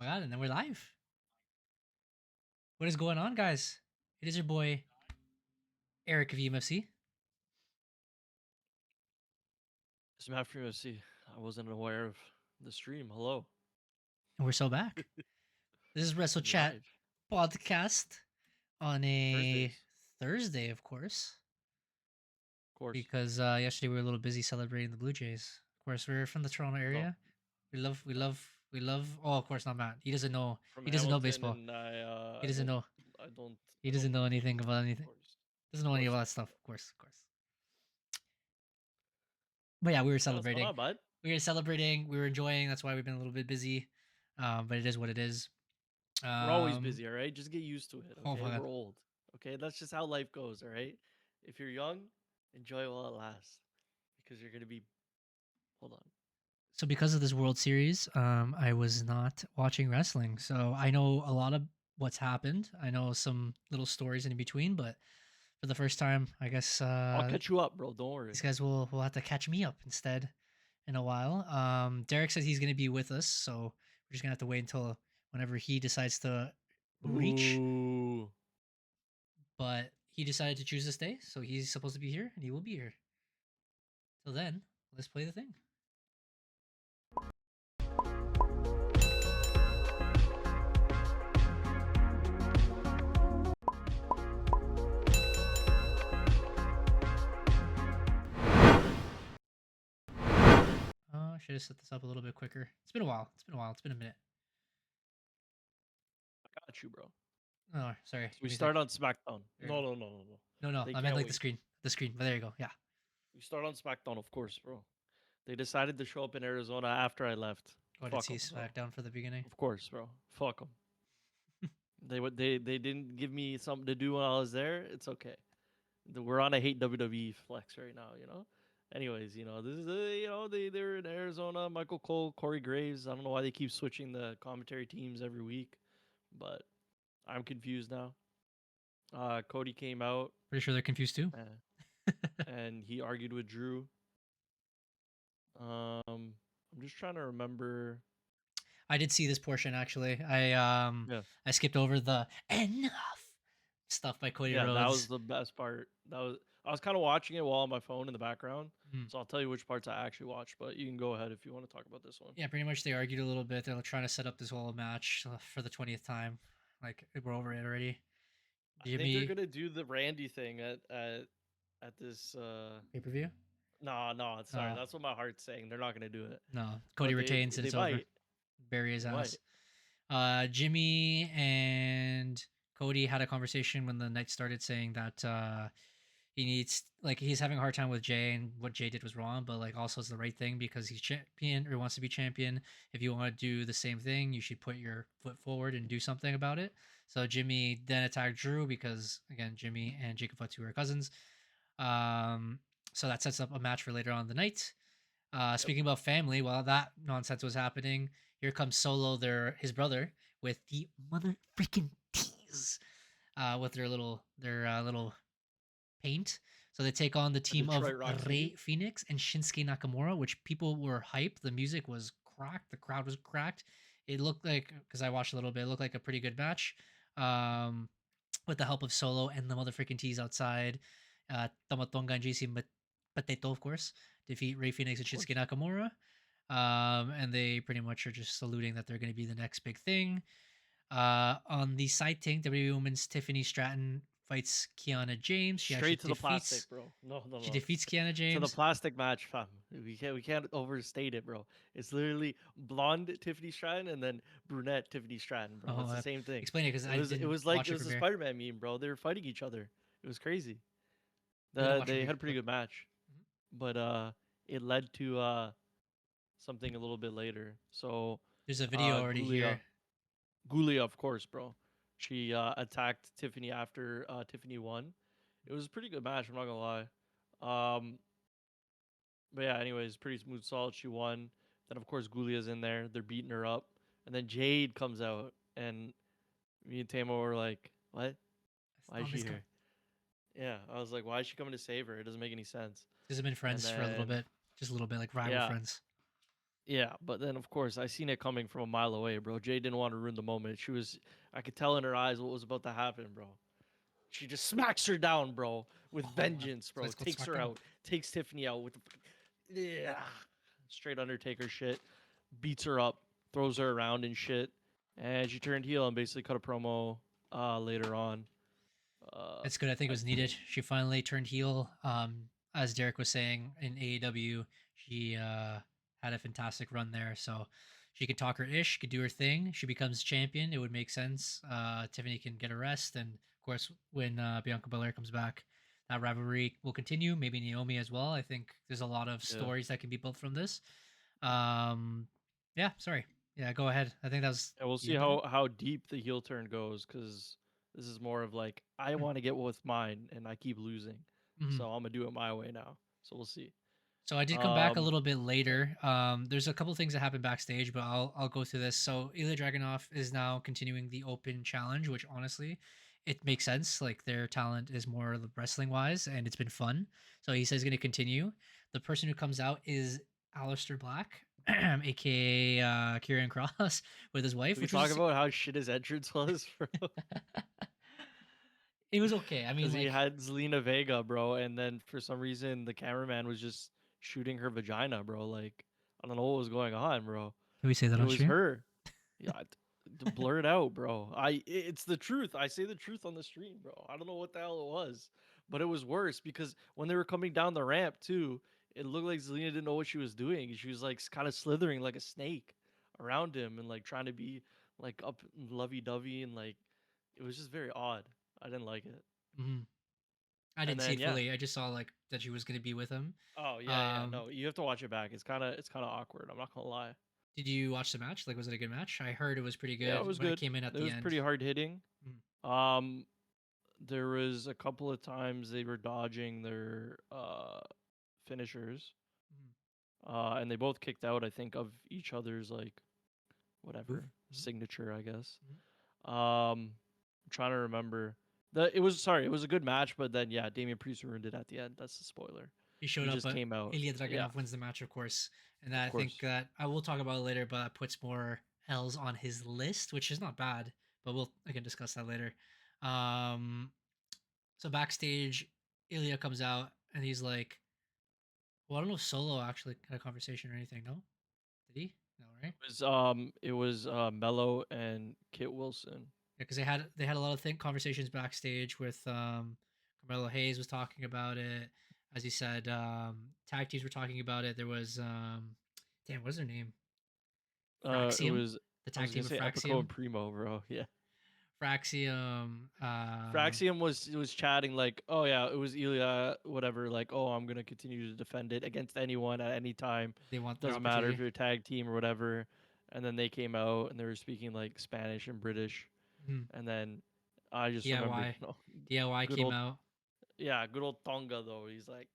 my God, and then we're live. What is going on, guys? It is your boy, Eric of EMFC. It's Matt from UFC. I wasn't aware of the stream. Hello. And we're so back. This is Wrestle And Chat live. Podcast on a Thursdays. Thursday, of course, Of course. because yesterday we were a little busy celebrating the Blue Jays. Of course, we're from the Toronto No. area. We love. Oh, of course, not Matt. He doesn't know. From He doesn't know Hamilton baseball. and He doesn't know. I don't He doesn't know anything about of anything. course. Doesn't know Of any of course that not. stuff. Of course. But yeah, we were Yeah, what's going celebrating. on, bud? We were celebrating. We were enjoying. That's why we've been a little bit busy. But it is what it is. We're always busy, alright? Just get used to it. Oh Okay. my God. We're old. Okay, that's just how life goes, alright? If you're young, enjoy while it lasts. Because you're gonna be hold on. So because of this World Series, I was not watching wrestling. So I know a lot of what's happened. I know some little stories in between, but for the first time, I guess I'll catch you up, bro. Don't worry. these guys will have to catch me up instead in a while. Derek says he's going to be with us, so we're just gonna have to wait until whenever he decides to reach. Ooh. But he decided to choose to stay, so he's supposed to be here, and he will be here. Till then, let's play the thing. I should have set this up a little bit quicker. It's been a while. It's been a minute. I got you, bro. Oh, sorry. So we start on SmackDown. There No, you no, no, no, no. No, They I meant can't like wait. the screen. But there you go. Yeah. We start on SmackDown, of course, bro. They decided to show up in Arizona after I left. Go ahead and Fuck see 'em, bro. SmackDown for the beginning. Of course, bro. Fuck them. They didn't give me something to do when I was there. It's okay. We're on a hate WWE flex right now, you know. Anyways, this is they're in Arizona. Michael Cole, Corey Graves. I don't know why they keep switching the commentary teams every week, but I'm confused now. Cody came out. Pretty sure they're confused too. And he argued with Drew. I'm just trying to remember. I did see this portion actually. I Yeah. I skipped over the enough stuff by Cody Rhodes. That was the best part. I was kind of watching it while on my phone in the background, so I'll tell you which parts I actually watched. But you can go ahead if you want to talk about this one. Yeah, pretty much they argued a little bit. They're trying to set up this whole match for the 20th time. Like we're over it already. I think they're gonna do the Randy thing at this pay-per-view. No, sorry, that's what my heart's saying. They're not gonna do it. No, Cody retains and it's over. Bury his ass. Jimmy and Cody had a conversation when the night started, saying that he needs, like, he's having a hard time with Jay and what Jay did was wrong, but like also it's the right thing because he's champion or wants to be champion. If you want to do the same thing, you should put your foot forward and do something about it. So Jimmy then attacked Drew because again Jimmy and Jacob Fatu are cousins. So that sets up a match for later on in the night. Speaking about family, while that nonsense was happening, here comes Solo, his brother, with the mother freaking tease, with their little paint. So they take on the team of Rey Phoenix and Shinsuke Nakamura, which people were hyped. The music was cracked. The crowd was cracked. It looked like, because I watched a little bit, it looked like a pretty good match. With the help of Solo and the motherfucking tease outside. Tamatonga and JC Potato, of course, defeat Rey Phoenix and Shinsuke Nakamura. And they pretty much are just saluting that they're going to be the next big thing. On the side thing, WWE Women's Tiffany Stratton fights Kiana James. She straight to the plastic, bro. No. She defeats Kiana James. To the plastic match, fam. We can't overstate it, bro. It's literally blonde Tiffany Stratton and then brunette Tiffany Stratton, bro. It's the same thing. Explain it, because it was like it was a Spider-Man meme, bro. They were fighting each other. It was crazy. They had a pretty good match, but it led to something a little bit later. So there's a video already here. Gulia, of course, bro. She attacked Tiffany after Tiffany won. It was a pretty good match. I'm not gonna lie. But yeah, anyways, pretty smooth, solid. She won. Then of course Gulia's in there. They're beating her up, and then Jade comes out, and me and Tamo were like, "What? Why is she here?" Yeah, I was like, "Why is she coming to save her? It doesn't make any sense." Because they've been friends for a little bit, just a little bit, like rival friends. Yeah, but then of course I seen it coming from a mile away, bro. Jay didn't want to ruin the moment. I could tell in her eyes what was about to happen, bro. She just smacks her down, bro, with Oh, vengeance, so bro. it's called Takes her SmackDown. out, takes Tiffany out with the yeah, straight Undertaker shit. Beats her up, throws her around and shit, and she turned heel and basically cut a promo later on. It's good. I think it I was needed. think She finally turned heel. As Derek was saying in AEW, she had a fantastic run there. So she could talk her ish, could do her thing. She becomes champion. It would make sense. Tiffany can get a rest, and of course, when Bianca Belair comes back, that rivalry will continue. Maybe Naomi as well. I think there's a lot of yeah. stories that can be built from this. Um, yeah. Sorry. Yeah. Go ahead. I think that was And we'll the see end of it. how deep the heel turn goes because this is more of like I want to get what's mine and I keep losing, Mhm. so I'm gonna do it my way now. So we'll see. So I did come back a Um, little bit yeah, later. There's a couple things that happened backstage, but I'll go through this. So Ilya Dragunov is now continuing the Open Challenge, which honestly, it makes sense. Like their talent is more wrestling wise, and it's been fun. So he says he's going to continue. The person who comes out is Aleister Black, aka Kieran Cross, with his can wife, we which talk was about how shit his entrance was, bro? it was okay. I mean, Because he like, had Zelina Vega, bro, and then for some reason the cameraman was just shooting her vagina, bro. Like I don't know what was going on, bro. can we say that It on was stream? her. Yeah, to blur it out, bro. It's the truth. I say the truth on the stream, bro. I don't know what the hell it was, but it was worse because when they were coming down the ramp too, it looked like Zelina didn't know what she was doing. She was like kind of slithering like a snake around him and like trying to be like up lovey dovey and like it was just very odd. I didn't like it. Hmm. I And didn't see then it yeah. fully. I just saw like that she was going to be with him. Oh yeah. Um, No, you have to watch it back. It's kind of awkward. I'm not gonna lie. Did you watch the match? Like, was it a good match? I heard it was pretty Yeah, it good was when it good. came in at It the was end. pretty hard hitting. Mm, Um, there was a couple of times they were dodging their finishers, mm, and they both kicked out. I think of each other's like move. whatever Mm, signature. I guess. mm. I'm trying to remember. It was a good match, but then yeah, Damian Priest ruined it at the end. That's the spoiler. He showed He up, just but came out. Ilya Yeah, Dragunov wins the match, of course. And of I think course. that I will talk about it later, but that puts more L's on his list, which is not bad. But we'll again discuss that later. Um, so backstage, Ilya comes out and he's like, "Well, I don't know if Solo actually had a conversation or anything. No, did he? No, right? It was Mello and Kit Wilson. Yeah, because they had a lot of conversations backstage with Carmelo Hayes was talking about it. As you said, tag teams were talking about it. There was damn, what's their name? It Fraxium, was the I tag was gonna team of say Epico Fraxium. and Primo, bro. Yeah. Fraxium. Fraxium was chatting like, oh yeah, it was Ilya, whatever. Like, oh, I'm gonna continue to defend it against anyone at any time. They want their Doesn't matter if opportunity. you're a tag team or whatever. And then they came out and they were speaking like Spanish and British. Mhm. And then I just remember, DIY. DIY good came old out. good old Tonga though. He's like,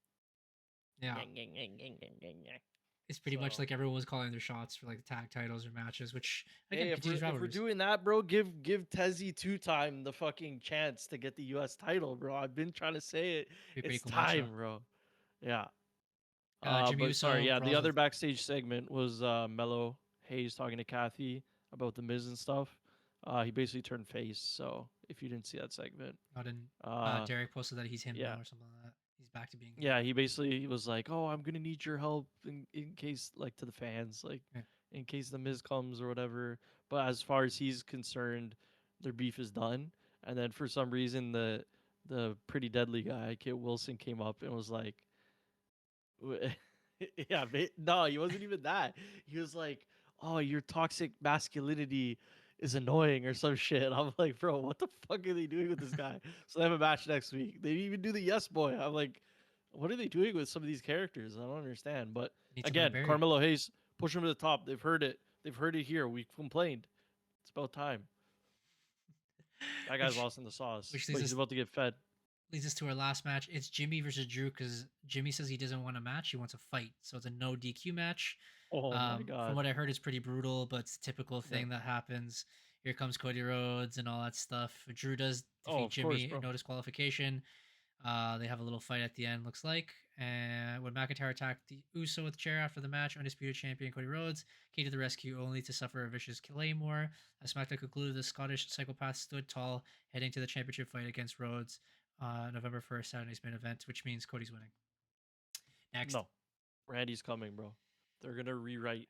Yeah, "Nyeh, nyeh, nyeh, nyeh, nyeh, nyeh, nyeh." it's pretty much So like everyone was calling their shots for like the tag titles or matches, which again hey, if we're continues if we're rivalries. doing that, bro, give Tezzy two time the fucking chance to get the U.S. title, bro. I've been trying to say it. Be a pretty It's cool match though. time, bro. Yeah. Jimmy But sorry, Uso yeah, the brawls other with backstage segment was Mello Hayes talking to Kathy about the Miz and stuff. He basically turned face. So if you didn't see that segment, not in. uh, Derek posted that he's him yeah, now or something like that. He's back to being him. yeah, he basically was like, "Oh, I'm gonna need your help in case, like, to the fans, like, Yeah. in case the Miz comes or whatever." But as far as he's concerned, their beef is done. And then for some reason, the pretty deadly guy, Kit Wilson, came up and was like, yeah, no, he wasn't even that. He was like, "Oh, your toxic masculinity is annoying" or some shit. I'm like, bro, what the fuck are they doing with this guy? So they have a match next week. They even do the yes boy. I'm like, what are they doing with some of these characters? I don't understand. But Need someone to again, bury. Carmelo Hayes, push him to the top. They've heard it. They've heard it here. We've complained. It's about time. That guy's which lost in the sauce, which but he's about to get fed. leads us to our last match. It's Jimmy versus Drew because Jimmy says he doesn't want a match; he wants a fight. So it's a no DQ match. Oh my From god. what I heard, it's pretty brutal, but it's a typical Yeah. thing that happens. Here comes Cody Rhodes and all that stuff. Drew does Oh, defeat of course, Jimmy, bro. no disqualification. They have a little fight at the end, looks like. And when McIntyre attacked the Uso with chair after the match, undisputed champion Cody Rhodes came to the rescue only to suffer a vicious claymore. As SmackDown concluded, the Scottish psychopath stood tall, heading to the championship fight against Rhodes November 1st, Saturday's main event, which means Cody's winning. Next. No, Randy's coming, bro. They're gonna rewrite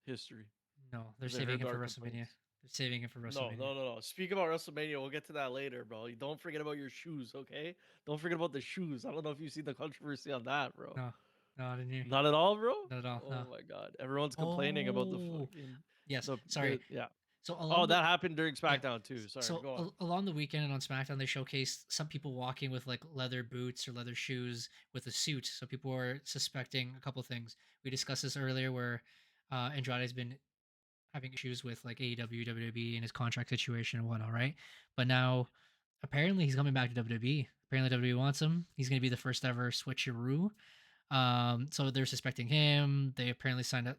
history. No, they're They saving heard him for our WrestleMania. complaints. They're saving him for No, WrestleMania. no, no, no. Speak about WrestleMania. We'll get to that later, bro. Don't forget about your shoes, okay? Don't forget about the shoes. I don't know if you've seen the controversy on that, bro. No, no, I didn't hear. Not at all, bro. Not at all. Oh No. my god, everyone's complaining about the Oh, fucking yes. Sorry. yeah. So Oh, along the that happened during yeah. SmackDown too. Sorry, So go on. along the weekend and on SmackDown, they showcased some people walking with like leather boots or leather shoes with a suit. So people were suspecting a couple things. We discussed this earlier, where Andrade's been having issues with like AEW, WWE, and his contract situation and whatnot, right? But now, apparently, he's coming back to WWE. Apparently, WWE wants him. He's going to be the first ever switcheroo. So they're suspecting him. They apparently signed up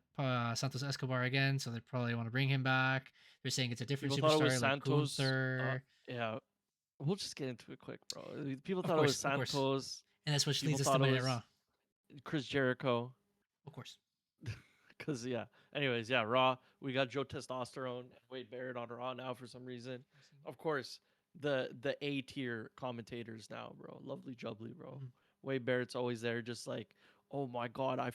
Santos Escobar again, so they probably want to bring him back. They're saying it's a different People thought it was superstar like Santos. Gunther. Yeah, we'll just get into it quick, bro. People Of thought it was course, Santos. and that's which People leads us to thought it Monday Night was Raw. Chris Jericho. Of course. Cause yeah. Anyways, yeah, Raw. We got Joe Testosterone and Wade Barrett on Raw now for some reason. Of course, the A tier commentators now, bro. Lovely jubbly, bro. Mhm. Wade Barrett's always there, just like, oh my god, I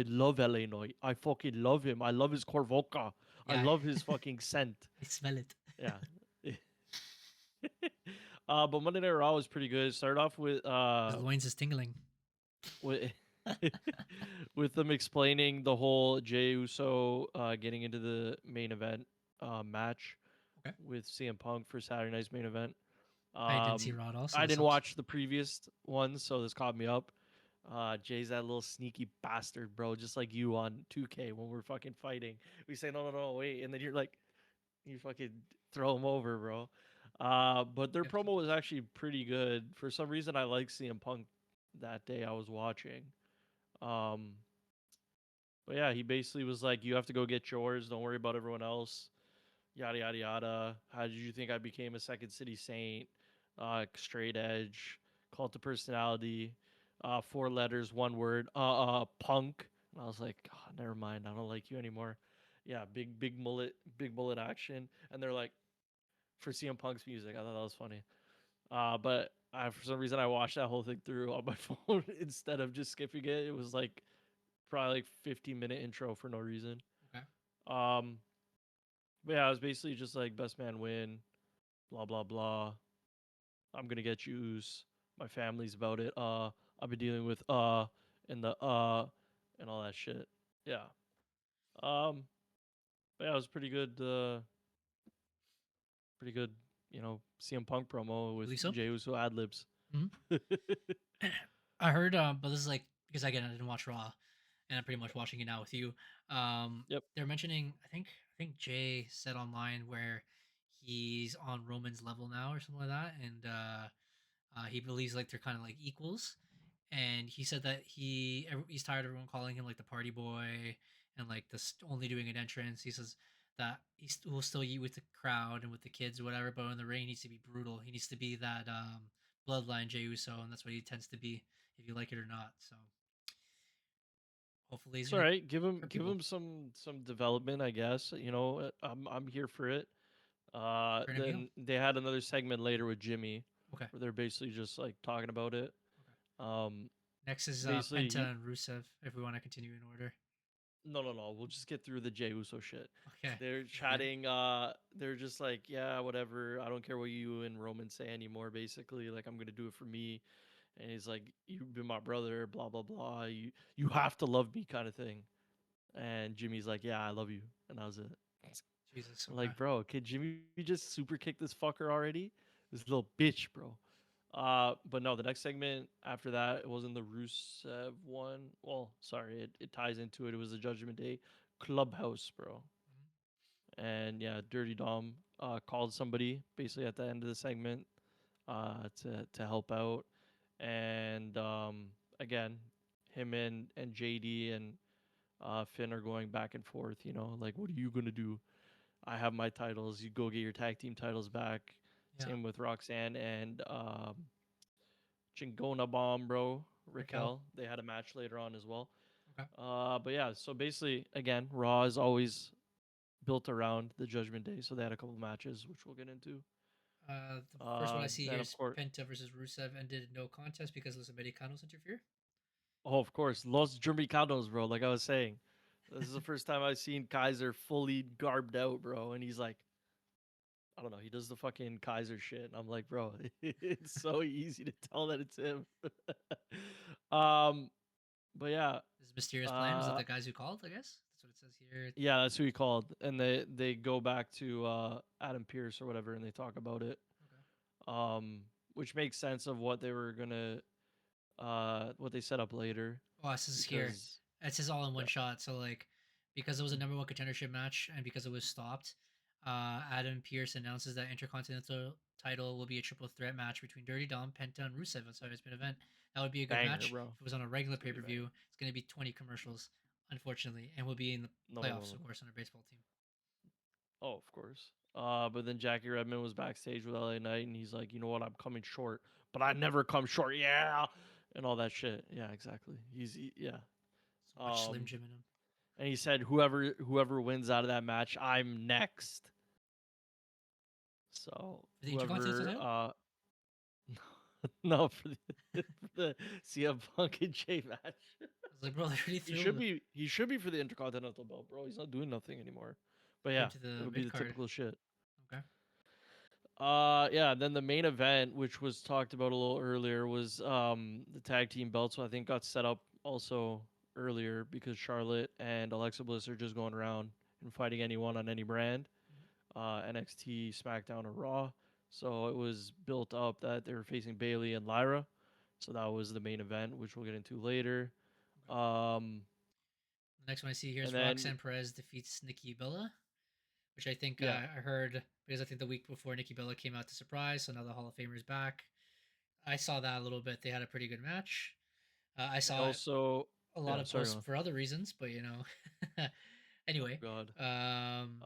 love LA Knight. I fucking love him. I love his Corvoca. I Yeah. love his fucking scent. I smell it. Yeah. But Monday Night Raw was pretty good. Started off with His loins is tingling. with with them explaining the whole Jey Uso getting into the main event match Okay. with CM Punk for Saturday night's main event. I didn't see Raw at all. So I this didn't helps. watch the previous one, so this caught me up. Jay's that little sneaky bastard, bro, just like you on 2K when we're fucking fighting. We say, no, no, no, wait. And then you're like, you fucking throw him over, bro. But their Yep. promo was actually pretty good. For some reason, I liked CM Punk that day I was watching. Um, but yeah, he basically was like, you have to go get yours. Don't worry about everyone else. Yada, yada, yada. How did you think I became a Second City Saint? Straight edge, cult to personality, 4 letters, 1 word, punk. And I was like, oh, never mind. I don't like you anymore. Yeah, big mullet action. And they're like, for CM Punk's music, I thought that was funny. But for some reason, I watched that whole thing through on my phone instead of just skipping it. It was like probably like 15-minute intro for no reason. Okay. But yeah, it was basically just like best man win, blah blah blah. I'm gonna get yous. My family's about it. I've been dealing with and the and all that shit. Yeah. Um. But yeah, it was pretty good. You know, CM Punk promo with Believe so? Jey Uso ad libs. I heard, but this is like because again I didn't watch Raw, and I'm pretty much watching it now with you. Yep. They're mentioning I think Jay said online where he's on Roman's level now or something like that, and he believes like they're kind of like equals. And he said that he's tired of everyone calling him like the party boy and like this only doing an entrance. He says that will still eat with the crowd and with the kids or whatever, but in the ring he needs to be brutal. He needs to be that bloodline Jey Uso, and that's what he tends to be, if you like it or not. So hopefully he's It's all gonna right. Give him hurt give people. him some development, I guess. You know, I'm here for it. Turn him heel. Then they had another segment later with Jimmy Okay. where they're basically just like talking about it. Okay. Um, Next is basically, Penta and Rusev. If we want to continue in order. no. We'll just get through the Jey Uso shit. Okay. They're chatting. They're just like, yeah, whatever. I don't care what you and Roman say anymore. Basically, like I'm gonna do it for me. And he's like, you've been my brother. Blah blah blah. You have to love me, kind of thing. And Jimmy's like, yeah, I love you. And that was it. Jesus. I'm Okay. like, bro, can Jimmy just super kick this fucker already? This little bitch, bro. But no, the next segment after that, it wasn't the Rusev one. Well, sorry, it ties into it. It was the Judgment Day Clubhouse, bro. And yeah, Dirty Dom called somebody basically at the end of the segment to help out. And again, him and JD and Finn are going back and forth. You know, like, what are you gonna do? I have my titles. You go get your tag team titles back. Yeah. Same with Roxanne and Chingona Bomb, bro. Raquel. They had a match later on as well. Okay. But yeah, so basically, again, Raw is always built around the Judgment Day, so they had a couple matches, which we'll get into. The first one I see Then here of is course, Penta versus Rusev ended no contest because Los Americanos interfere. oh, of course, Los Jamaicanos, bro. Like I was saying, this is the first time I've seen Kaiser fully garbed out, bro, and he's like, I don't know, he does the fucking Kaiser shit, and I'm like, bro, it's so easy to tell that it's him. um, but yeah, This mysterious plan was it uh, the guys who called? I guess that's what it says here. yeah, that's who he called, and they go back to Adam Pierce or whatever, and they talk about it. Okay. Which makes sense of what they were gonna what they set up later Oh, this is here. because It says all in yeah. one shot. So like, because it was a number one contendership match and because it was stopped, Adam Pierce announces that Intercontinental title will be a triple threat match between Dirty Dom, Penta, and Rusev outside his main event. That would be a good Banger, match. bro. If it was on a regular It's pay gonna per be a banger. view, it's going to be 20 commercials, unfortunately, and we'll be in the playoffs, No. of course, on our baseball team. Oh, of course. But then Jackie Redmond was backstage with LA Knight, and he's like, you know what, I'm coming short, but I never come short, yeah, and all that shit. Yeah, exactly. Yeah. So much Slim Jim in him. And he said, whoever wins out of that match, I'm next. So For the Intercontinental title? no, for the CM Punk and Jay match. I was like, bro, they already He threw should him be for the Intercontinental belt, bro. He's not doing nothing anymore. But yeah, to the it'll be mid the card. typical shit. Okay. Yeah, then the main event, which was talked about a little earlier, was the tag team belts. So I think got set up also earlier because Charlotte and Alexa Bliss are just going around and fighting anyone on any brand, NXT, SmackDown, or Raw. So it was built up that they were facing Bailey and Lyra. So that was the main event, which we'll get into later. Okay. Um, The next one I see here and is then Roxanne Perez defeats Nikki Bella, which I think yeah, I heard because I think the week before Nikki Bella came out to surprise, so now the Hall of Famer's back. I saw that a little bit. They had a pretty good match. I they saw also a lot yeah. of Sorry, posts man. for other reasons, but you know. Anyway, God. um,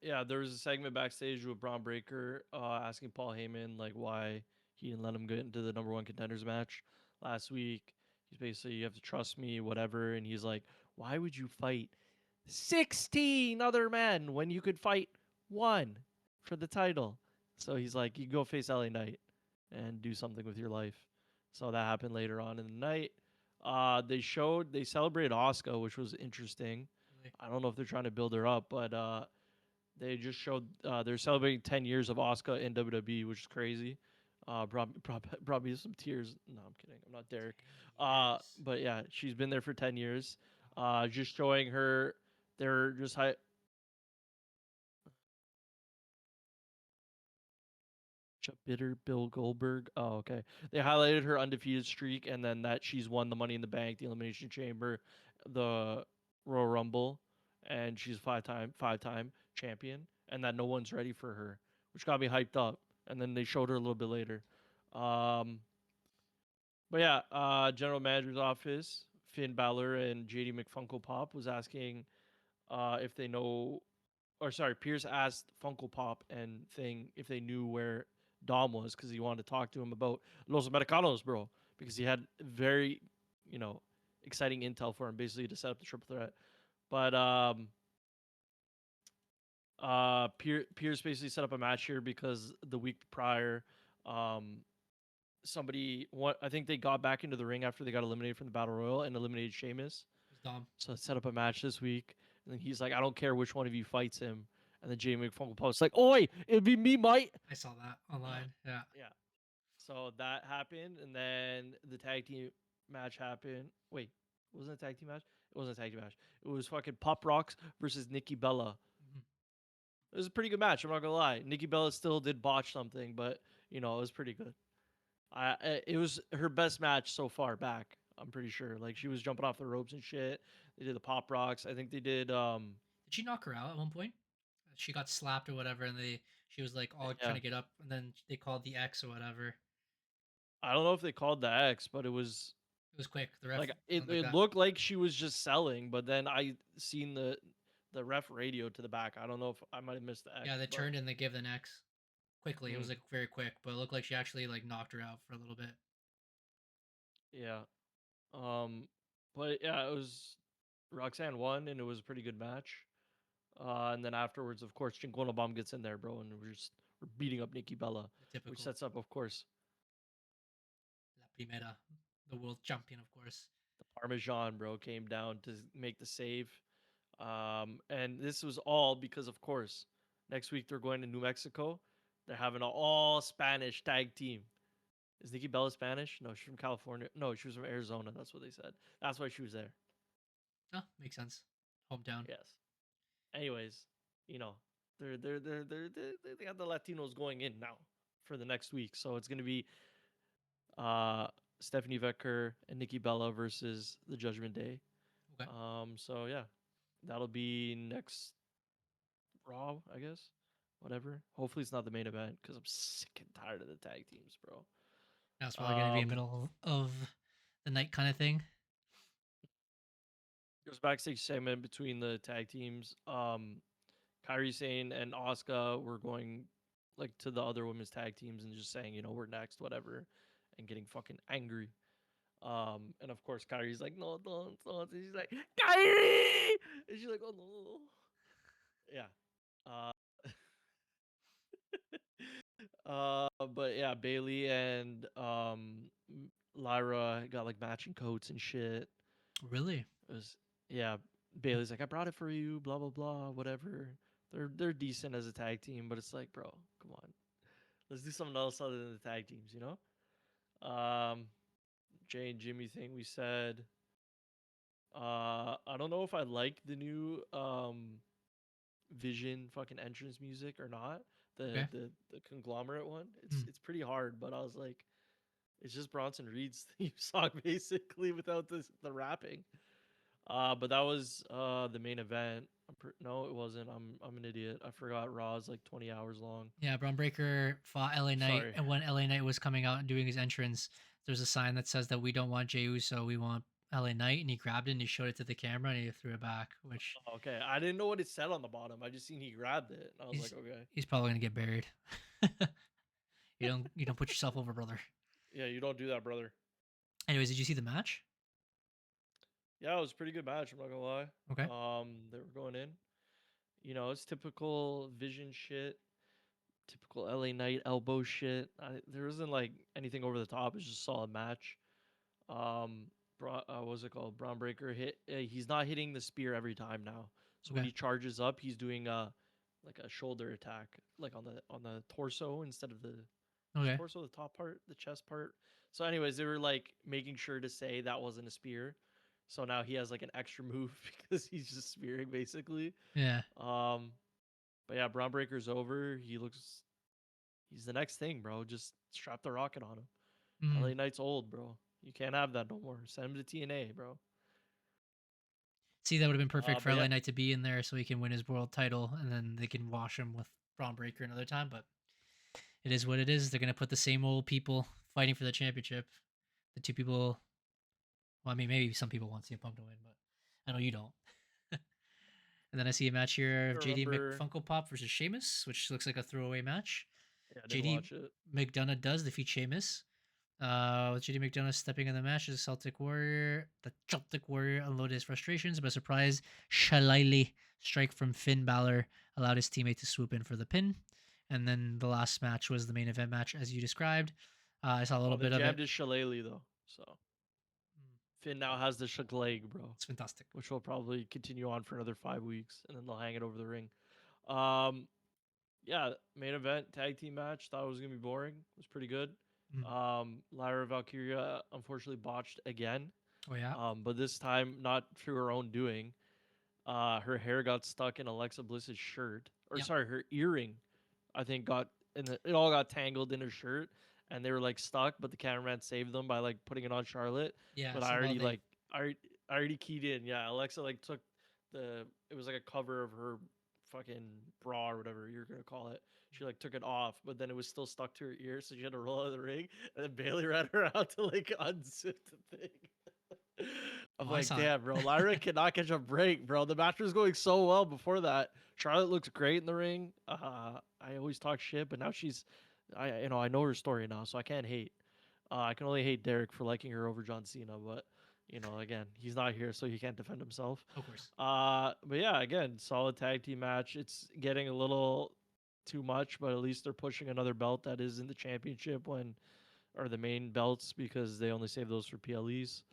Yeah, there was a segment backstage with Braun Breaker asking Paul Heyman like why he didn't let him get into the number one contenders match last week. He's basically, you have to trust me, whatever. And he's like, why would you fight 16 other men when you could fight one for the title? So he's like, you go face LA Knight and do something with your life. So that happened later on in the night. They celebrated Asuka, which was interesting. really, I don't know if they're trying to build her up, but they just showed they're celebrating 10 years of Asuka in WWE, which is crazy. Brought me some tears. No, I'm kidding. I'm not Derek. 10 years. But yeah, she's been there for 10 years. Wow. Just showing her. They're just high. Bitter Bill Goldberg. Oh, okay. They highlighted her undefeated streak and then that she's won the Money in the Bank, the Elimination Chamber, the Royal Rumble, and she's five time champion, and that no one's ready for her, which got me hyped up. And then they showed her a little bit later. Um, but yeah, General Manager's office, Finn Balor and JD McFunkle Pop was asking if they know or sorry, Pierce asked Funko Pop and Thing if they knew where Dom was because he wanted to talk to him about Los Americanos, bro, because he had very, you know, exciting intel for him, basically to set up the triple threat. But Pierce basically set up a match here because the week prior, um, I think they got back into the ring after they got eliminated from the Battle Royal and eliminated Sheamus. It was Dom. So set up a match this week. And then he's like, I don't care which one of you fights him. And then Jamie McFunkle posts like, oi, it'd be me, mate. I saw that online. Yeah. Yeah. So that happened. And then the tag team match happened. Wait, wasn't it a tag team match? It wasn't a tag team match. It was fucking Pop Rocks versus Nikki Bella. Mm-hmm. It was a pretty good match. I'm not gonna lie. Nikki Bella still did botch something, but it was pretty good. It was her best match so far back. I'm pretty sure. Like she was jumping off the ropes and shit. They did the Pop Rocks. I think they did. Did she knock her out at one point? She got slapped or whatever, and she was like all trying Yeah. to get up, and then they called the X or whatever. I don't know if they called the X, but it was It was quick. The ref like went like it that. looked like she was just selling, but then I seen the ref radio to the back. I don't know if I might have missed the X. Yeah, they but- turned and they gave an X quickly. It was Mm. like very quick, but it looked like she actually like knocked her out for a little bit. Yeah. But yeah, it was Roxanne won, and it was a pretty good match. And then afterwards, of course, Chingono Bomb gets in there, bro, and we're beating up Nikki Bella, The which typical sets up, of course, La Primera, the world champion, of course. the Parmesan, bro, came down to make the save. And this was all because, of course, next week they're going to New Mexico. They're having an all Spanish tag team. Is Nikki Bella Spanish? No, she's from California. No, she was from Arizona. That's what they said. That's why she was there. Oh, makes sense. Hometown. Yes. Anyways, you know, they got the Latinos going in now for the next week. So it's gonna be uh Stephanie Vecker and Nikki Bella versus the Judgment Day. Okay. So yeah, that'll be next Raw, I guess. Whatever. Hopefully it's not the main event because I'm sick and tired of the tag teams, bro. Now it's probably going to be in the middle of the night kind of thing. There's a backstage segment between the tag teams. Kairi Sane and Asuka were going like to the other women's tag teams and just saying, we're next, whatever, and getting fucking angry. And of course Kairi's like, no, don't. And she's like, Kairi, and she's like, oh no, yeah. Uh, but yeah, Bailey and Lyra got like matching coats and shit. Really? It was yeah. Bailey's like, I brought it for you, blah blah blah, whatever. They're decent as a tag team, but it's like, bro, come on, let's do something else other than the tag teams, you know? Jay and Jimmy thing we said. I don't know if I like the new Vision fucking entrance music or not. The Okay. the conglomerate one. It's pretty hard, but I was like, it's just Bronson Reed's theme song basically without the rapping. But that was the main event. No, it wasn't. I'm an idiot. I forgot Raw's like 20 hours long. Yeah, Braun Breaker fought LA Knight, Sorry. and when LA Knight was coming out and doing his entrance, there's a sign that says that we don't want Jey Uso, we want LA Knight, and he grabbed it and he showed it to the camera and he threw it back, which Okay, I didn't know what it said on the bottom. I just seen he grabbed it. And I was like, okay. he's probably gonna get buried. You don't put yourself over, brother. Yeah, you don't do that, brother. Anyways, did you see the match? Yeah, it was a pretty good match. I'm not gonna lie. Okay. They were going in. It's typical Vision shit, typical LA Knight elbow shit. There isn't like anything over the top. It's just a solid match. What's it called? Braun Breaker hit. He's not hitting the spear every time now. So when Okay. he charges up, he's doing like a shoulder attack, like on the torso instead of the Okay. torso, the top part, the chest part. So, anyways, they were like making sure to say that wasn't a spear. So now he has like an extra move because he's just spearing basically. Yeah. But yeah, Braun Breaker's over. He's the next thing, bro. Just strap the rocket on him. LA Knight's old, bro. You can't have that no more. Send him to TNA, bro. See, that would have been perfect for But LA yeah, Knight to be in there so he can win his world title and then they can wash him with Braun Breaker another time. But it is what it is. They're going to put the same old people fighting for the championship. The two people. Well, I mean, maybe some people want CM Punk to win, but I know you don't. And then I see a match here of JD Funko Pop versus Sheamus, which looks like a throwaway match. yeah, I didn't JD watch it. McDonough does defeat Sheamus. With JD McDonough stepping in the match as the Celtic Warrior unloaded his frustrations, but surprise, Shillelagh strike from Finn Balor allowed his teammate to swoop in for the pin. And then the last match was the main event match, as you described. I saw a little bit of it. Jammed is Shillelagh though, so Finn now has the Shillelagh, bro. It's fantastic. Which will probably continue on for another 5 weeks, and then they'll hang it over the ring. Yeah, main event tag team match. Thought it was gonna be boring. It was pretty good. Lyra Valkyria unfortunately botched again. Oh yeah. But this time not through her own doing. Her hair got stuck in Alexa Bliss's shirt, or sorry, her earring. I think it all got tangled in her shirt, and they were like stuck. But the cameraman saved them by like putting it on Charlotte. Yeah. But I already keyed in. Yeah, Alexa like took it was like a cover of her fucking bra or whatever you're gonna call it. She like took it off, but then it was still stuck to her ear, so she had to roll out of the ring. And then Bailey ran her out to like unzip the thing. I'm like, damn, bro, Lyra cannot catch a break, bro. The match was going so well before that. Charlotte looks great in the ring. I always talk shit, but now I know her story now, so I can't hate. I can only hate Derek for liking her over John Cena, but again, he's not here, so he can't defend himself. Of course. But yeah, again, solid tag team match. It's getting a little too much, but at least they're pushing another belt that is in the championship or the main belts, because they only save those for PLEs.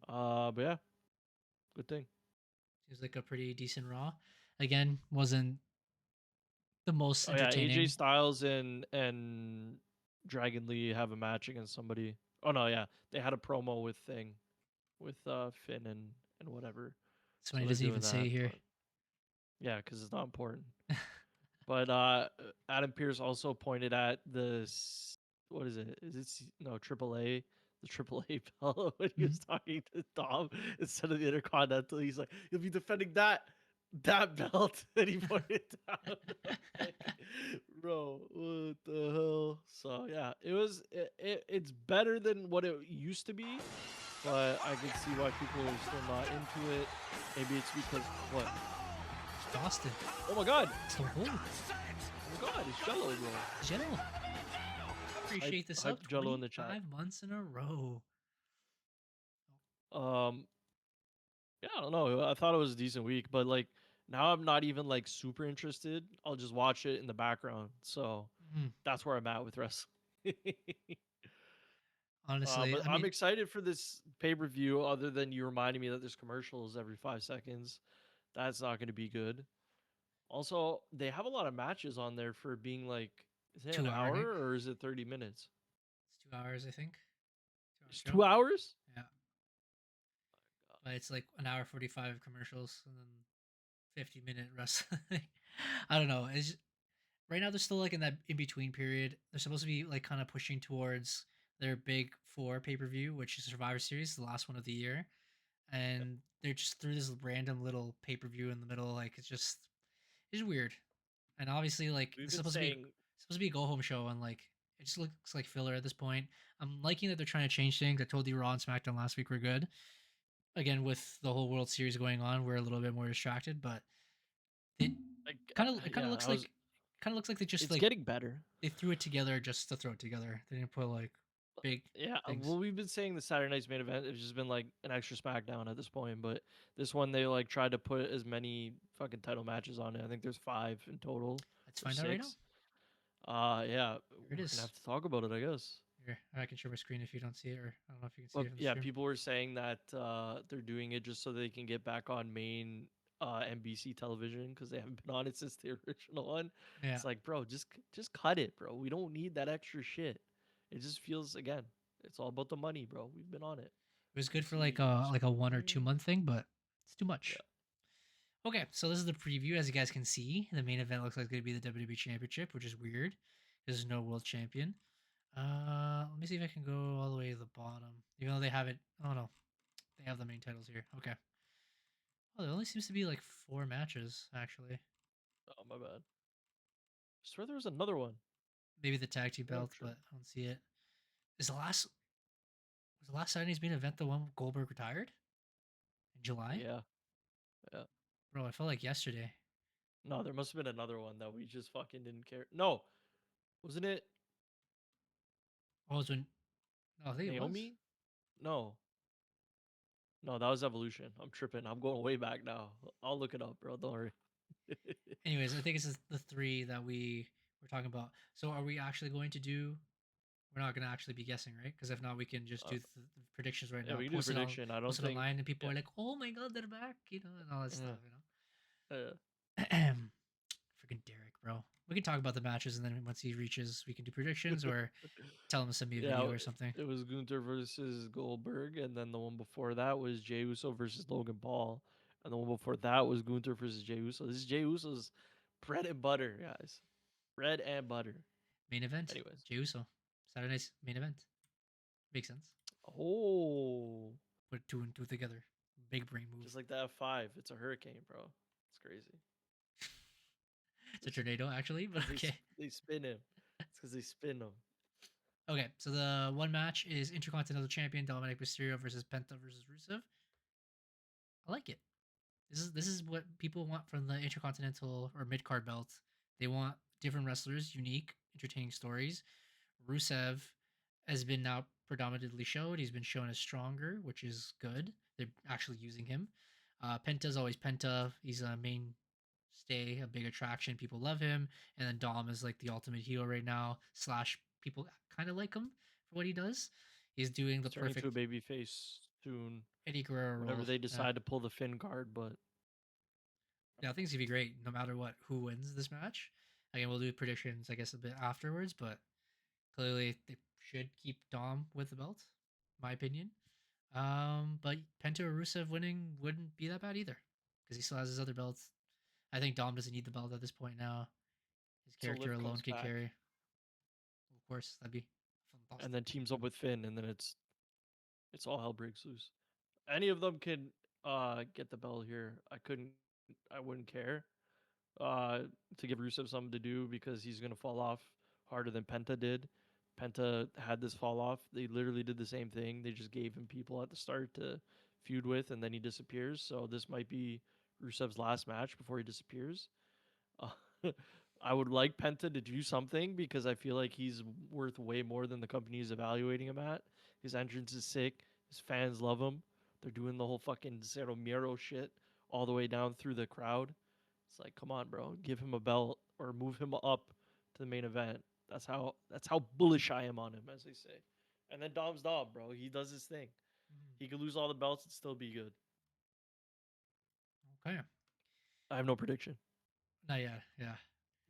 But yeah, good thing. Seems like a pretty decent Raw. Again, wasn't the most Oh yeah, entertaining. AJ Styles and Dragon Lee have a match against somebody. Oh no, yeah, they had a promo with Finn and whatever. So many doesn't even say here. Yeah, because it's not important. But Adam Pearce also pointed at what is it? No AAA? The AAA belt when he was talking to Dom instead of the Intercontinental. He's like, "You'll be defending that belt," and he pointed down. Like, bro, what the hell? So yeah, it's better than what it used to be, but I can see why people are still not into it. Maybe it's because what? Austin. Oh my God! So cool. Oh my God! It's Jello, bro. Jello. Appreciate this up. Jello in the chat. 5 months in a row. Yeah, I don't know. I thought it was a decent week, but like now I'm not even like super interested. I'll just watch it in the background. So that's where I'm at with wrestling. Honestly, but I'm excited for this pay-per-view. Other than you reminding me that there's commercials every 5 seconds, that's not going to be good. Also, they have a lot of matches on there for being like, is it an hour or is it 30 minutes? It's 2 hours, I think. It's 2 hours? Yeah. But it's like an hour 45 commercials and then 50-minute wrestling. I don't know. Right now they're still like in that in between period. They're supposed to be like kind of pushing towards their big 4 pay-per-view, which is Survivor Series, the last one of the year. And they're just threw this random little pay-per-view in the middle. Like it's weird. And obviously like it's supposed to be a go home show, and like it just looks like filler at this point. I'm liking that they're trying to change things. I told you Raw and SmackDown last week were good. Again, with the whole World Series going on, we're a little bit more distracted, but it kind of looks like they just it's getting better. They threw it together just to throw it together. They didn't put like big things. Well, we've been saying the Saturday night's main event, it's just been like an extra SmackDown at this point, but this one they like tried to put as many fucking title matches on it. I think there's 5 in total. Let's find out right now. Yeah, we're gonna have to talk about it, I guess. Here, I can share my screen if you don't see it, or I don't know if you can see it. Yeah, people were saying that they're doing it just so they can get back on main NBC television, because they haven't been on it since the original one. Yeah. It's like, bro, just cut it, bro. We don't need that extra shit. It just feels, again, it's all about the money, bro. We've been on it. It was good for like a 1 or 2 month thing, but it's too much. Yeah. Okay, so this is the preview. As you guys can see, the main event looks like it's going to be the WWE Championship, which is weird. There's no world champion. Let me see if I can go all the way to the bottom. Even though they have it. Oh no, they have the main titles here. Okay. Oh, there only seems to be like 4 matches actually. Oh my bad. I swear there was another one. Maybe the tag team belt, but I don't see it. Was the last Saturday's main event the one Goldberg retired in July? Yeah. Bro, I felt like yesterday. No, there must have been another one that we just fucking didn't care. No, wasn't it? Oh, it was when? No, I think Naomi? No, that was Evolution. I'm tripping. I'm going way back now. I'll look it up, bro. Don't worry. Anyways, I think it's the 3 that we were talking about. So are we actually going to do? We're not going to actually be guessing, right? Because if not, we can just do the predictions right now. We can do prediction. I don't think online, and people are like, "Oh my god, they're back!" And all that stuff. Freaking Derek, bro. We can talk about the matches, and then once he reaches, we can do predictions or tell him to send me a video or something. It was Gunther versus Goldberg, and then the one before that was Jey Uso versus Logan Paul, and the one before that was Gunther versus Jey Uso. This is Jey Uso's bread and butter, guys. Bread and butter. Main event. Anyways, Jey Uso. Saturday night's main event. Makes sense. Oh. Put 2 and 2 together. Big brain move. Just like the F5. It's a hurricane, bro. It's crazy. It's a tornado, actually, but okay. They spin him. It's because they spin him. Okay, so the one match is Intercontinental Champion Dominic Mysterio versus Penta versus Rusev. I like it. This is what people want from the Intercontinental or mid-card belt. They want different wrestlers, unique, entertaining stories. Rusev has been now predominantly showed. He's been shown as stronger, which is good. They're actually using him. Penta's always Penta. He's a mainstay, a big attraction. People love him. And then Dom is like the ultimate heel right now. Slash, people kind of like him for what he does. He's doing the He's turning to perfect a baby face soon. Eddie Guerrero Whenever role. they Yeah. decide to pull the Finn card, but Yeah, I think it's gonna be great no matter what who wins this match. Again, we'll do predictions, I guess, a bit afterwards, but clearly they should keep Dom with the belt, my opinion. But Penta or Rusev winning wouldn't be that bad either, because he still has his other belts. I think Dom doesn't need the belt at this point now. His so character Liv alone comes could back carry. Of course, that'd be and fantastic. then teams up with Finn, and then it's all hell breaks loose. Any of them can get the belt here. I wouldn't care uh to give Rusev something to do because he's gonna fall off harder than Penta did. Penta had this fall off. They literally did the same thing. They just gave him people at the start to feud with, and then he disappears. So this might be Rusev's last match before he disappears. Uh, I would like Penta to do something because I feel like he's worth way more than the company is evaluating him at. His entrance is sick. His fans love him. They're doing the whole fucking Zero Miro shit all the way down through the crowd. It's like, come on, bro, give him a belt or move him up to the main event. That's how bullish I am on him, as they say. And then Dom's Dom, bro. He does his thing. He could lose all the belts and still be good. Okay, I have no prediction. not yet. Yeah,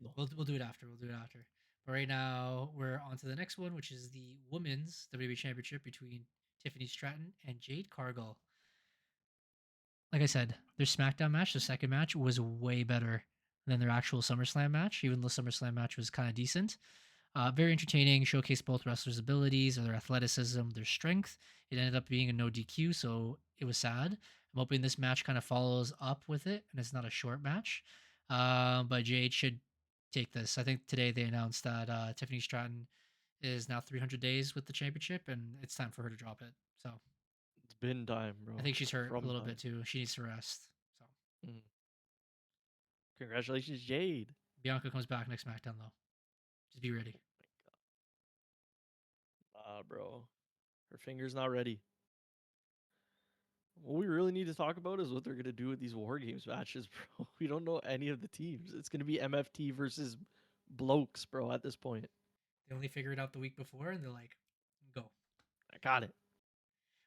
No. we'll do it after. We'll do it after. But right now we're on to the next one, which is the women's WWE Championship between Tiffany Stratton and Jade Cargill. Like I said, their SmackDown match, the second match, was way better than their actual SummerSlam match, even though SummerSlam match was kind of decent. Very entertaining, showcased both wrestlers' abilities, their athleticism, their strength. It ended up being a no DQ, so it was sad. I'm hoping this match kind of follows up with it, and it's not a short match. But Jade should take this. I think today they announced that Tiffany Stratton is now 300 days with the championship, and it's time for her to drop it. So It's been time, I bro. think she's hurt a From little time. bit too. She needs to rest. So Mm. Congratulations, Jade. Bianca comes back next SmackDown though. Just be ready. Bro. Her finger's not ready. What we really need to talk about is what they're gonna do with these War Games matches, bro. We don't know any of the teams. It's gonna be MFT versus blokes, bro. At this point, They only figured it out the week before, and they're like, "Go." I got it.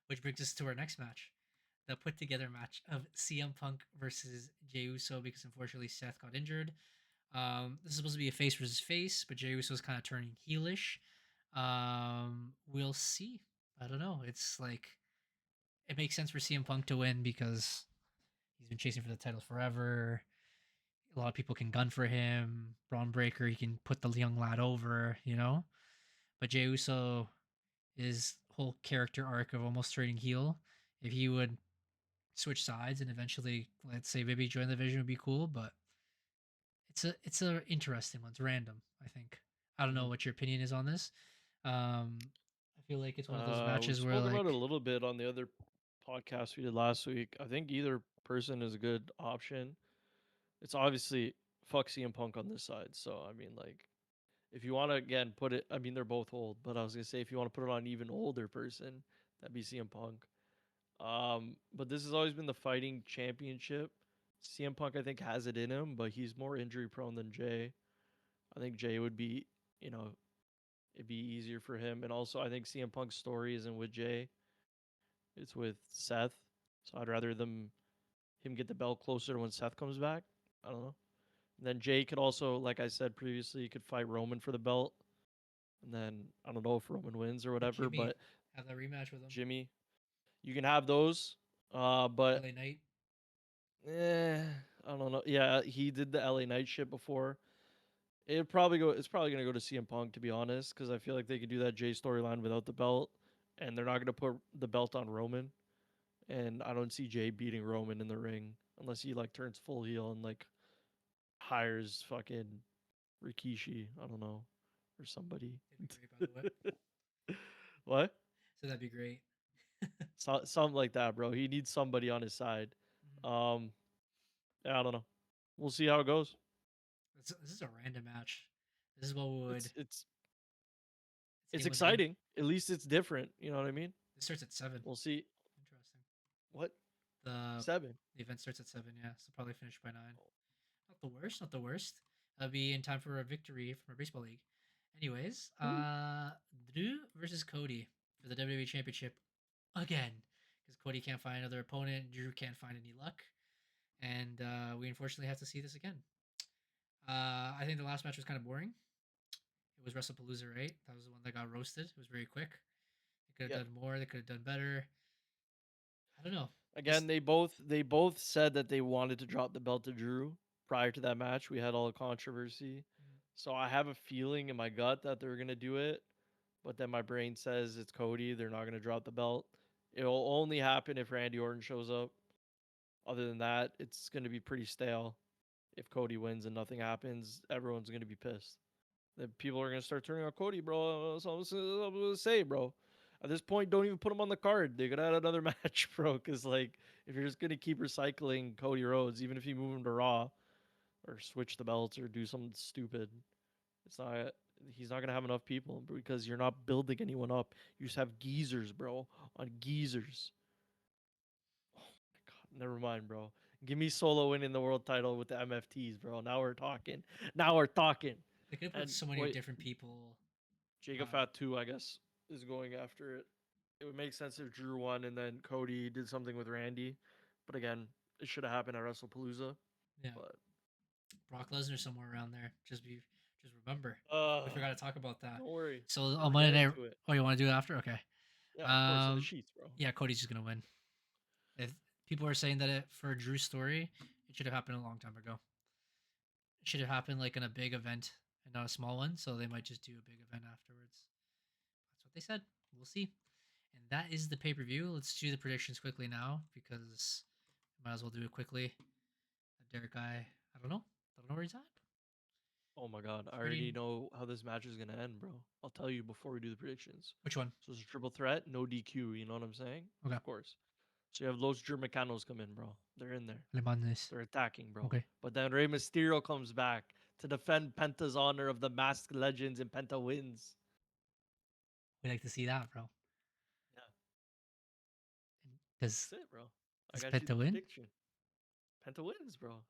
Which brings us to our next match, the put together match of CM Punk versus Jey Uso, because unfortunately Seth got injured. This is supposed to be a face versus face, but Jey Uso is kind of turning heelish. We'll see. I don't know. It's like it makes sense for CM Punk to win because he's been chasing for the title forever. A lot of people can gun for him. Braun Breaker, he can put the young lad over, you know. But Jey Uso, his whole character arc of almost turning heel, if he would switch sides and eventually, let's say, maybe join the division would be cool. But it's a interesting one. It's random. I think. I don't know Mhm. what your opinion is on this. I feel like it's one of those We matches where spoke about it a like little bit on the other podcast we did last week. I think either person is a good option. It's obviously fuck CM Punk on this side. So I mean, like, if you want to again put it, I mean they're both old, but I was gonna say if you want to put it on an even older person, that'd be CM Punk. But this has always been the fighting championship. CM Punk, I think, has it in him, but he's more injury prone than Jay. I think Jay would be, you know, it'd be easier for him. And also, I think CM Punk's story isn't with Jay; it's with Seth. So I'd rather him get the belt closer to when Seth comes back. I don't know. And then Jay could also, like I said previously, he could fight Roman for the belt. And then I don't know if Roman wins or whatever, Jimmy but have that rematch with him. Jimmy, you can have those. But LA Knight. I don't know. Yeah, he did the LA Knight shit before. It probably go. It's probably gonna go to CM Punk to be honest, because I feel like they could do that Jay storyline without the belt, and they're not gonna put the belt on Roman. And I don't see Jay beating Roman in the ring unless he like turns full heel and like hires fucking Rikishi. I don't know, or somebody. That'd be great, by the way. What? So that'd be great. Something like that, bro. He needs somebody on his side. Mhm. Um, yeah, I don't know. We'll see how it goes. This is a random match. This is what would It's It's exciting. At least it's different. You know what I mean? It starts at 7. We'll see. Interesting. What? The 7. The event starts at 7. Yeah, so probably finish by 9. Not the worst. Not the worst. That'll be in time for a victory from our baseball league. Anyways, Drew versus Cody for the WWE Championship again, because Cody can't find another opponent. Drew can't find any luck, and we unfortunately have to see this again. I think the last match was kind of boring. It was WrestlePalooza, right? That was the one that got roasted. It was very quick. They could have done more. They could have done better. I don't know. Again, they both said that they wanted to drop the belt to Drew prior to that match. We had all the controversy. So I have a feeling in my gut that they're gonna do it, but then my brain says it's Cody. They're not gonna drop the belt. It'll only happen if Randy Orton shows up. Other than that, it's gonna be pretty stale. If Cody wins and nothing happens, everyone's gonna be pissed. The people are gonna start turning on Cody, bro. That's all I'm gonna say, bro. At this point, don't even put him on the card. They gotta add another match, bro. Because like, if you're just gonna keep recycling Cody Rhodes, even if you move him to Raw, or switch the belts, or do something stupid, it's not. He's not gonna have enough people because you're not building anyone up. You just have geezers, bro, on geezers. Oh my god, never mind, bro. Give me Solo winning the world title with the MFTs, bro. Now we're talking. Now we're talking. They could have put so many different people. Jacob Fat 2, I guess, is going after it. It would make sense if Drew won and then Cody did something with Randy. But again, it should have happened at WrestlePalooza. Yeah. But Brock Lesnar somewhere around there. Just remember. We forgot to talk about that. Don't worry. So on Monday night. Oh, you want to do it after? Okay. Yeah, of course, in the sheets, bro. Yeah, Cody's just gonna win. If people are saying that for Drew's story, it should have happened a long time ago. It should have happened like in a big event and not a small one. So they might just do a big event afterwards. That's what they said. We'll see. And that is the pay-per-view. Let's do the predictions quickly now because might as well do it quickly. That Derek guy, I don't know where he's at. Oh my god, I already know how this match is gonna end, bro. I'll tell you before we do the predictions. Which one? So it's a triple threat, no DQ. You know what I'm saying? Okay. Of course. So you have Los Germacanos come in, bro. They're in there. Alemanes. They're attacking, bro. Okay. But then Rey Mysterio comes back to defend Penta's honor of the Masked Legends, and Penta wins. We like to see that, bro. Yeah. That's it, bro. Does Penta win? Prediction. Penta wins, bro.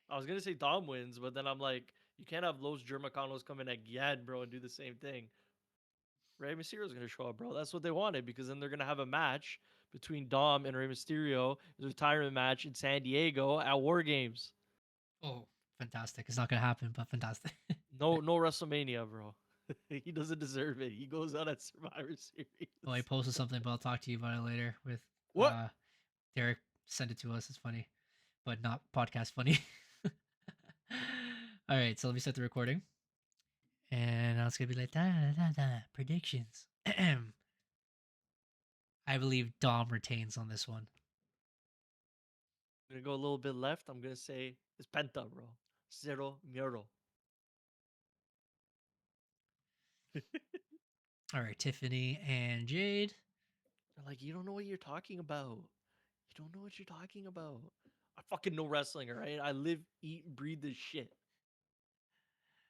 I was gonna say Dom wins, but then I'm like, you can't have Los Germacanos come in again, bro, and do the same thing. Rey Mysterio's gonna show up, bro. That's what they wanted because then they're gonna have a match between Dom and Rey Mysterio, a retirement match in San Diego at War Games. Oh, fantastic! It's not gonna happen, but fantastic. no WrestleMania, bro. He doesn't deserve it. He goes out at Survivor Series. Oh, I posted something, but I'll talk to you about it later. With what? Derek sent it to us. It's funny, but not podcast funny. All right, so let me start the recording, and now it's gonna be like predictions. I believe Dom retains on this one. I'm gonna go a little bit left. I'm gonna say it's Penta, bro. Zero Muro. All right, Tiffany and Jade. They're like, you don't know what you're talking about. You don't know what you're talking about. I fucking know wrestling, all right? I live, eat, and breathe this shit.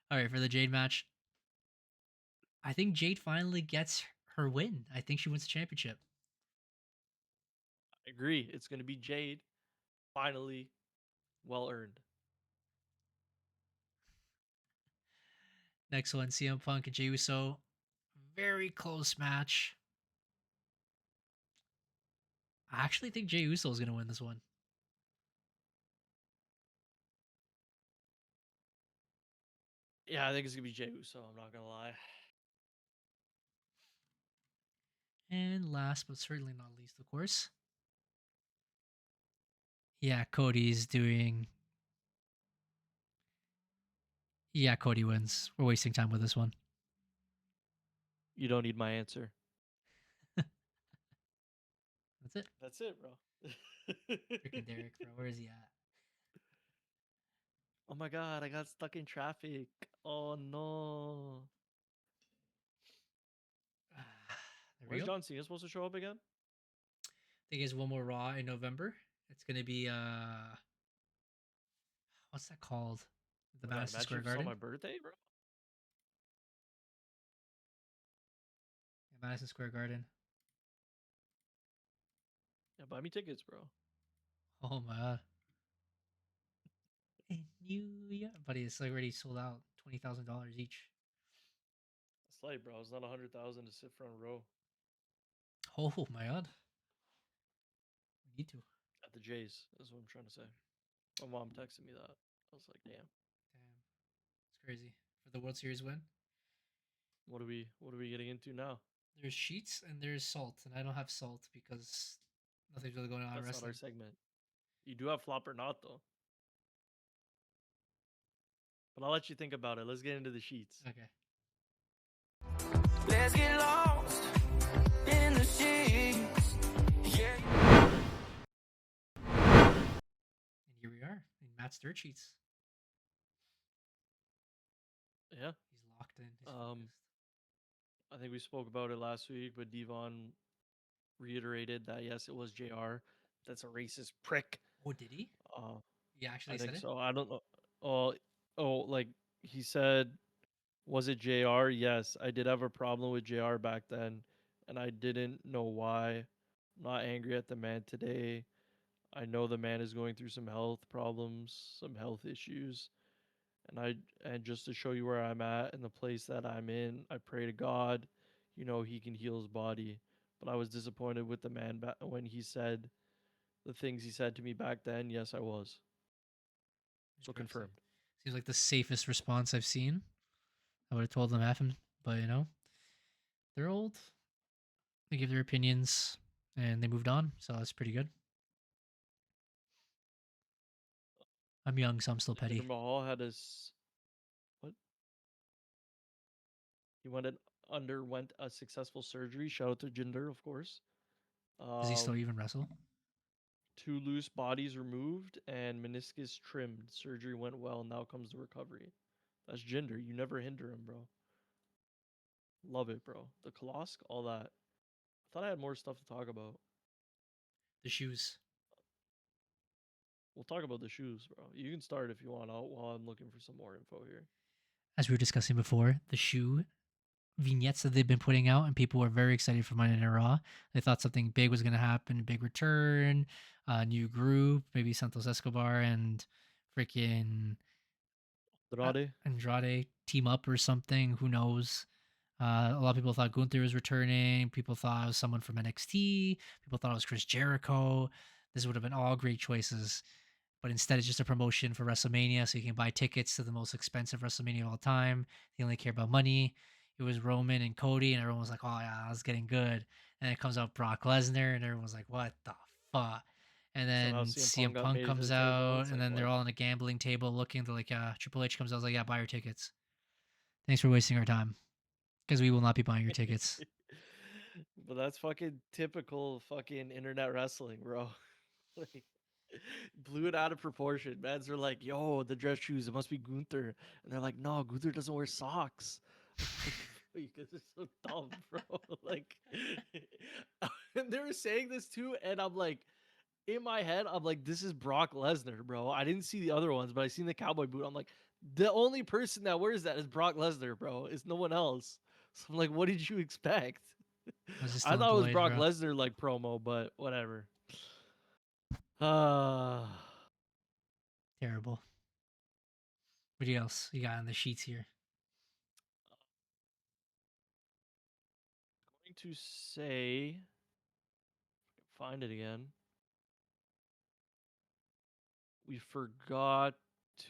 All right, for the Jade match, I think Jade finally gets her win. I think she wins the championship. I agree. It's going to be Jade. Finally, well earned. Next one, CM Punk and Jey Uso. Very close match. I actually think Jey Uso is going to win this one. Yeah, I think it's going to be Jey Uso. I'm not going to lie. And last but certainly not least, of course. Yeah, Cody's doing... Yeah, Cody wins. We're wasting time with this one. You don't need my answer. That's it. That's it, bro. Freaking Derek, bro. Where is he at? Oh my god, I got stuck in traffic. Oh no. Where's John Cena supposed to show up again? I think there's one more Raw in November. It's gonna be what's that called? The Madison Square Garden. On my birthday, bro. Madison Square Garden. Yeah, buy me tickets, bro. Oh my god. In New York, buddy, it's like already sold out. $20,000 each. It's light, bro. It's not 100,000 to sit front row Oh my god. We need to. at the Jays. Is what I'm trying to say. My mom texted me that. I was like, damn. Damn, it's crazy. For the World Series win, What are we getting into now? there's sheets and there's salt, and I don't have salt because nothing's really going on in That's not wrestling. our segment. You do have flop or not though. But I'll let you think about it. Let's get into the sheets. Okay. Let's get lost in the sheets. Yeah. And here we are in Matt's dirt sheets. Yeah. He's locked in. He's focused. I think we spoke about it last week, but Devon reiterated that yes, it was JR. That's a racist prick. Oh, did he? Yeah, actually I said think it. so. I don't know. Like he said, was it JR? Yes, I did have a problem with JR back then, and I didn't know why. I'm not angry at the man today. I know the man is going through some health problems, some health issues, and just to show you where I'm at and the place that I'm in, I pray to God, he can heal his body. But I was disappointed with the man when he said the things he said to me back then. Yes, I was. So confirmed. Seems like the safest response I've seen. I would have told them half him, but they're old. They give their opinions and they moved on, so that's pretty good. I'm young, so I'm still petty. Jinder Mahal had his what? He underwent a successful surgery. Shout out to Jinder, of course. Does he still even wrestle? 2 loose bodies removed and meniscus trimmed. Surgery went well. Now comes the recovery. That's Jinder. You never hinder him, bro. Love it, bro. The Kolosk, all that. I thought I had more stuff to talk about. The shoes. We'll talk about the shoes, bro. You can start if you want out while I'm looking for some more info here. As we were discussing before, the shoe vignettes that they've been putting out, and people were very excited for Monday Night Raw. They thought something big was going to happen, a big return, a new group, maybe Santos Escobar and freaking Andrade team up or something. Who knows? A lot of people thought Gunther was returning. People thought it was someone from NXT. People thought it was Chris Jericho. This would have been all great choices. But instead, it's just a promotion for WrestleMania, so you can buy tickets to the most expensive WrestleMania of all time. They only care about money. It was Roman and Cody, and everyone was like, "Oh yeah, that's getting good." And it comes out Brock Lesnar, and everyone was like, "What the fuck?" And then CM Punk comes out, and then they're all on a gambling table looking. They're like, "Yeah." Triple H comes out, like, "Yeah, buy your tickets. Thanks for wasting our time, because we will not be buying your tickets." But that's fucking typical fucking internet wrestling, bro. Like, blew it out of proportion. Mans are like, yo, the dress shoes, it must be Gunther. And they're like, no, Gunther doesn't wear socks. You guys are so dumb, bro. Like, and they were saying this too, and I'm like, in my head, I'm like, this is Brock Lesnar, bro. I didn't see the other ones, but I seen the cowboy boot. I'm like, the only person that wears that is Brock Lesnar, bro. It's no one else. So I'm like, what did you expect? I thought it was Brock Lesnar like promo, but whatever. Terrible. What else you got on the sheets here? I'm going to say, find it again. We forgot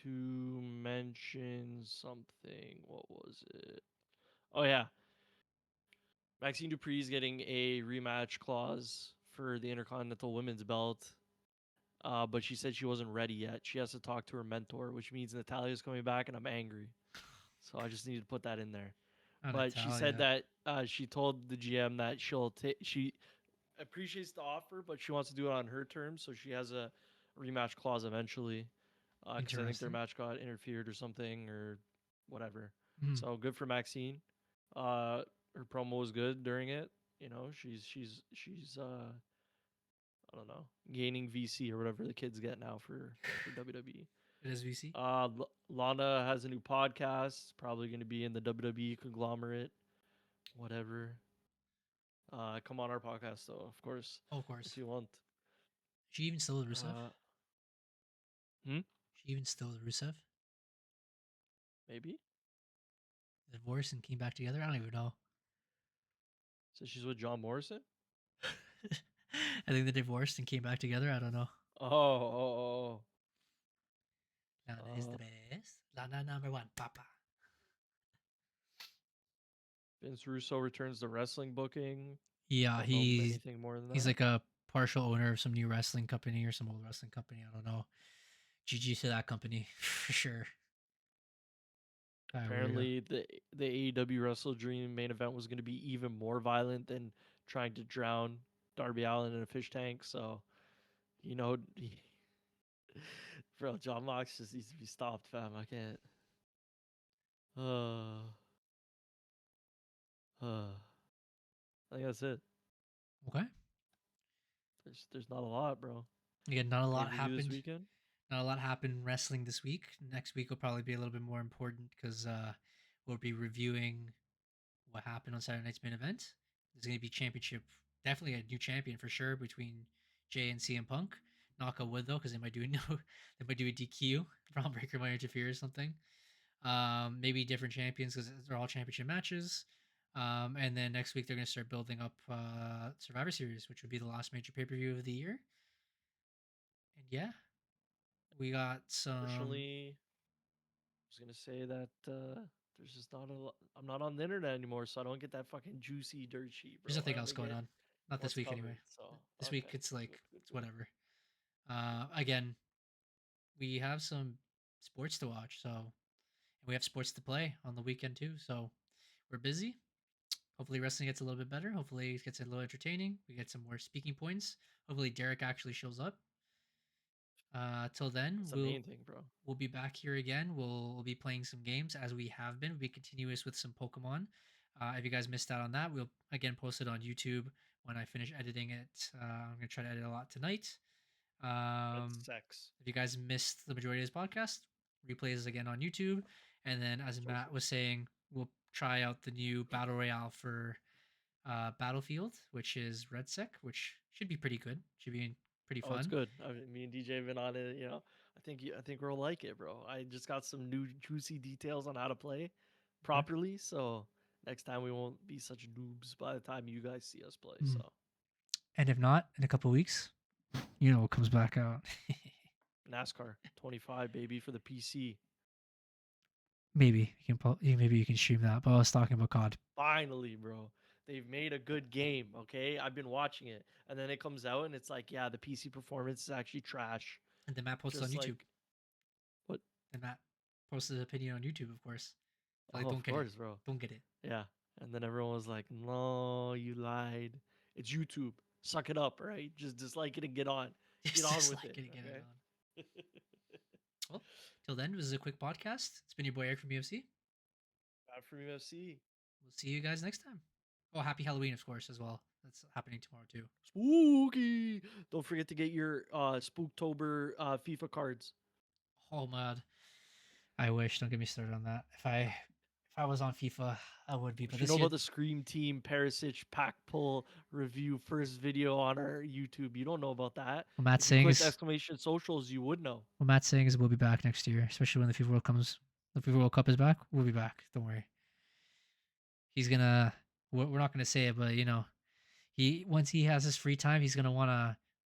to mention something. What was it? Oh yeah, Maxine Dupree's getting a rematch clause for the Intercontinental Women's Belt. But she said she wasn't ready yet. She has to talk to her mentor, which means Natalia's coming back, and I'm angry. So I just need to put that in there. But Natalia. She said that she told the GM that she appreciates the offer, but she wants to do it on her terms. So she has a rematch clause eventually. Because I think their match got interfered or something or whatever. So good for Maxine. Her promo was good during it. She's I don't know, gaining VC or whatever the kids get now for WWE. It is VC. Lana has a new podcast. Probably going to be in the WWE conglomerate. Whatever. Come on our podcast though, of course, Oh, of course. if you want. She even still with Rusev? Hmm? She even still with Rusev? Maybe. Divorced and came back together? I don't even know. So she's with John Morrison? I think they divorced and came back together. I don't know. Oh. Lana is the best. Lana number one, Papa. Vince Russo returns to wrestling booking. Yeah, Don't know anything more than that. he's like a partial owner of some new wrestling company or some old wrestling company. I don't know. GG to that company for sure. Apparently, the AEW Wrestle Dream main event was going to be even more violent than trying to drown Darby Allin in a fish tank. So, bro, John Mox just needs to be stopped, fam. I can't. I think that's it. Okay. There's not a lot, bro. Again, not a lot Pay-per-view happened this weekend. Not a lot happened wrestling this week. Next week will probably be a little bit more important because we'll be reviewing what happened on Saturday night's main event. There's going to be championship, definitely a new champion for sure between Jay and CM Punk. Knock on wood though, because they might do a DQ. Braun Breaker might interfere or something. Maybe different champions because they're all championship matches. And then next week they're going to start building up Survivor Series, which would be the last major pay per view of the year. And yeah, we got some. Unfortunately, I was gonna say that there's just not a lot. I'm not on the internet anymore, so I don't get that fucking juicy dirt sheet, bro. There's nothing I else only going get on. Not this what's week covered, anyway. So This okay. week it's like Good. it's whatever. Again, we have some sports to watch, so and we have sports to play on the weekend too. So we're busy. Hopefully wrestling gets a little bit better. Hopefully it gets a little entertaining. We get some more speaking points. Hopefully Derek actually shows up. Till then, That's the main thing, bro. We'll be back here again. We'll be playing some games as we have been. We'll be continuous with some Pokemon. If you guys missed out on that, we'll again post it on YouTube when I finish editing it. I'm gonna try to edit a lot tonight. Sex. If you guys missed the majority of this podcast, replays again on YouTube. And then, as Matt was saying, we'll try out the new battle royale for Battlefield, which is Red Sec, which should be pretty good. Should be pretty fun. Oh, it's good. I mean, me and DJ have been on it. I think we'll like it, bro. I just got some new juicy details on how to play properly. So next time we won't be such noobs by the time you guys see us play. So. And if not, in a couple of weeks, what comes back out. NASCAR 25, baby, for the PC. Maybe you can stream that. But I was talking about COD. Finally, bro. They've made a good game, okay? I've been watching it. And then it comes out and it's like, yeah, the PC performance is actually trash. And then Matt posted on YouTube. What? And Matt posted his opinion on YouTube, of course. Like, of course, bro. Don't get it. Yeah. And then everyone was like, no, you lied. It's YouTube. Suck it up, right? Just dislike it and get on. Get on with it. Get it on. Well, till then, this is a quick podcast. It's been your boy Eric from EMFC. Back from EMFC. We'll see you guys next time. Oh, happy Halloween, of course, as well. That's happening tomorrow, too. Spooky. Don't forget to get your Spooktober FIFA cards. Oh, man. I wish. Don't get me started on that. If I was on FIFA, I would be. But you know about the Scream Team Perisic pack pull review first video on our YouTube. You don't know about that. What Matt's saying is exclamation socials. You would know. What Matt's saying is we'll be back next year, especially when the FIFA World comes. The FIFA World Cup is back. We'll be back. Don't worry. He's gonna. We're not gonna say it, but once he has his free time, he's gonna want to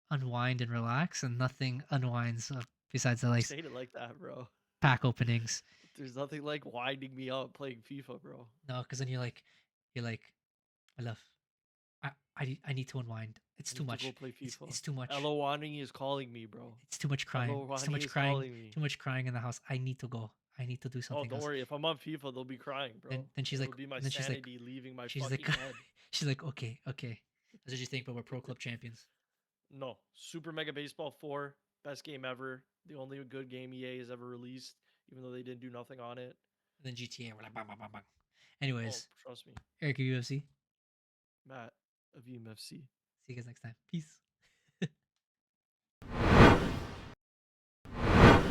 unwind and relax, and nothing unwinds besides the Say it like that, bro. Pack openings. There's nothing like winding me up playing FIFA, bro. No, because then you're like, I need to unwind. It's too much. Go play FIFA. It's too much. Hello, Wanding is calling me, bro. It's too much crying. It's too much crying. Too much crying in the house. I need to go. I need to do something. Oh, don't worry. If I'm on FIFA, they'll be crying, bro. Then she's like, it'll be my sanity leaving my fucking head. She's like, okay. That's what you think, but we're pro club champions. No, Super Mega Baseball 4, best game ever. The only good game EA has ever released, even though they didn't do nothing on it. And then GTA, we're like, bang, bang, bang, bang. Anyways, trust me. Eric of UFC. Matt of EMFC. See you guys next time. Peace.